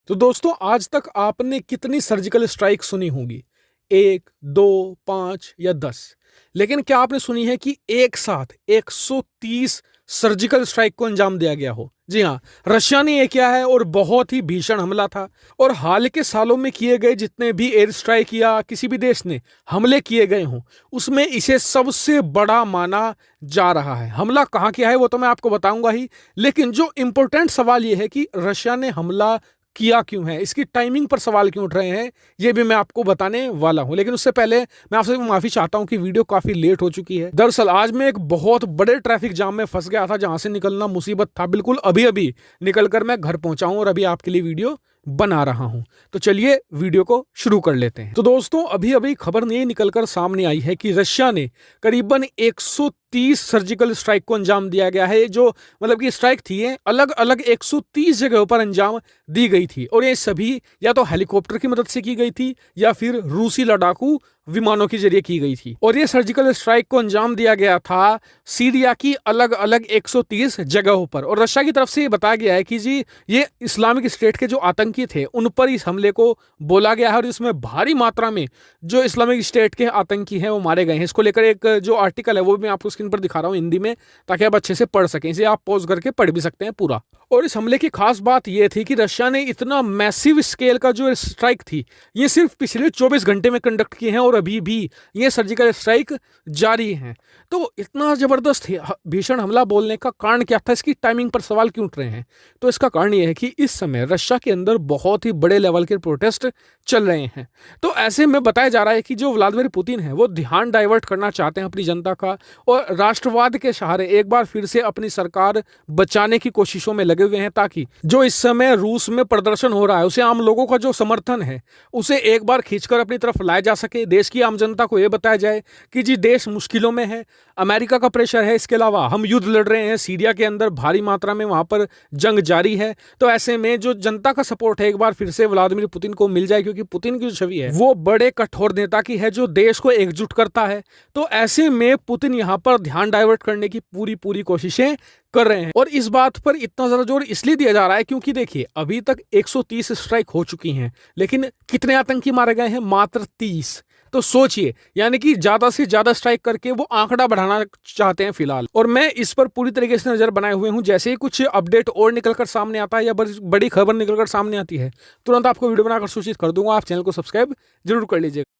तो दोस्तों आज तक आपने कितनी सर्जिकल स्ट्राइक सुनी होंगी? 1, 2, 5 या 10। लेकिन क्या आपने सुनी है कि एक साथ 130 सर्जिकल स्ट्राइक को अंजाम दिया गया हो? जी हाँ, रशिया ने यह किया है और बहुत ही भीषण हमला था। और हाल के सालों में किए गए जितने भी एयर स्ट्राइक या किसी भी देश ने हमले किए गए हों, उसमें इसे सबसे बड़ा माना जा रहा है। हमला कहाँ किया है वो तो मैं आपको बताऊंगा ही, लेकिन जो इंपॉर्टेंट सवाल ये है कि रशिया ने हमला किया क्यों है, इसकी टाइमिंग पर सवाल क्यों उठ रहे हैं, ये भी मैं आपको बताने वाला हूं। लेकिन उससे पहले मैं आपसे माफी चाहता हूं कि वीडियो काफी लेट हो चुकी है। दरअसल आज मैं एक बहुत बड़े ट्रैफिक जाम में फंस गया था, जहां से निकलना मुसीबत था। बिल्कुल अभी अभी निकलकर मैं घर पहुंचा हूं और अभी आपके लिए वीडियो बना रहा हूं। तो चलिए वीडियो को शुरू कर लेते हैं। तो दोस्तों अभी अभी खबर नहीं निकलकर सामने आई है कि रशिया ने करीबन 130 सर्जिकल स्ट्राइक को अंजाम दिया गया है। जो मतलब कि स्ट्राइक थी अलग अलग 130 जगहों पर अंजाम दी गई थी, और ये सभी या तो हेलीकॉप्टर की मदद से की गई थी या फिर रूसी लड़ाकू विमानों के जरिए की गई थी। और ये सर्जिकल स्ट्राइक को अंजाम दिया गया था सीरिया की अलग अलग 130 जगहों पर। और रशिया की तरफ से ये बताया गया है कि जी ये इस्लामिक स्टेट के जो आतंकी थे उन पर इस हमले को बोला गया है, और इसमें भारी मात्रा में जो इस्लामिक स्टेट के आतंकी हैं वो मारे गए हैं। इसको लेकर एक जो आर्टिकल है वो भी मैं आपको स्क्रीन पर दिखा रहा हूँ हिंदी में, ताकि आप अच्छे से पढ़ सकें। इसे आप पॉज करके पढ़ भी सकते हैं पूरा। और इस हमले की खास बात यह थी कि रशिया ने इतना मैसिव स्केल का जो स्ट्राइक थी ये सिर्फ पिछले 24 घंटे में कंडक्ट की है, और अभी भी ये सर्जिकल स्ट्राइक जारी है। तो इतना जबरदस्त भीषण हमला बोलने का कारण क्या था, इसकी टाइमिंग पर सवाल क्यों उठ रहे हैं? तो इसका कारण यह है कि इस समय रशिया के अंदर बहुत ही बड़े लेवल के प्रोटेस्ट चल रहे हैं। तो ऐसे में बताया जा रहा है कि जो व्लादिमीर पुतिन है वो ध्यान डाइवर्ट करना चाहते हैं अपनी जनता का, और राष्ट्रवाद के सहारे एक बार फिर से अपनी सरकार बचाने की कोशिशों में लगे हुए हैं, ताकि जो इस समय रूस में प्रदर्शन हो रहा है उसे आम लोगों का जो समर्थन है उसे एक बार खींचकर अपनी तरफ लाया जा सके। देश की आम जनता को यह बताया जाए कि जी देश मुश्किलों में है, अमेरिका का प्रेशर है, इसके अलावा हम युद्ध लड़ रहे हैं, सीरिया के अंदर भारी मात्रा में वहां पर जंग जारी है। तो ऐसे में जो जनता का सपोर्ट है एक बार फिर से व्लादिमीर पुतिन को मिल जाए, क्योंकि पुतिन की जो छवि है वो बड़े कठोर नेता की है जो देश को एकजुट करता है। तो ऐसे में पुतिन यहां पर ध्यान डाइवर्ट करने की पूरी पूरी कोशिशें कर रहे हैं। और इस बात पर इतना ज्यादा जोर इसलिए दिया जा रहा है क्योंकि देखिए अभी तक 130 स्ट्राइक हो चुकी हैं, लेकिन कितने आतंकी मारे गए हैं? मात्र 30। तो सोचिए, यानी कि ज्यादा से ज्यादा स्ट्राइक करके वो आंकड़ा बढ़ाना चाहते हैं फिलहाल। और मैं इस पर पूरी तरीके से नजर बनाए हुए हूं। जैसे ही कुछ अपडेट और निकलकर सामने आता है या बड़ी खबर निकलकर सामने आती है, तुरंत आपको वीडियो बनाकर सूचित कर दूंगा। आप चैनल को सब्सक्राइब जरूर कर लीजिएगा।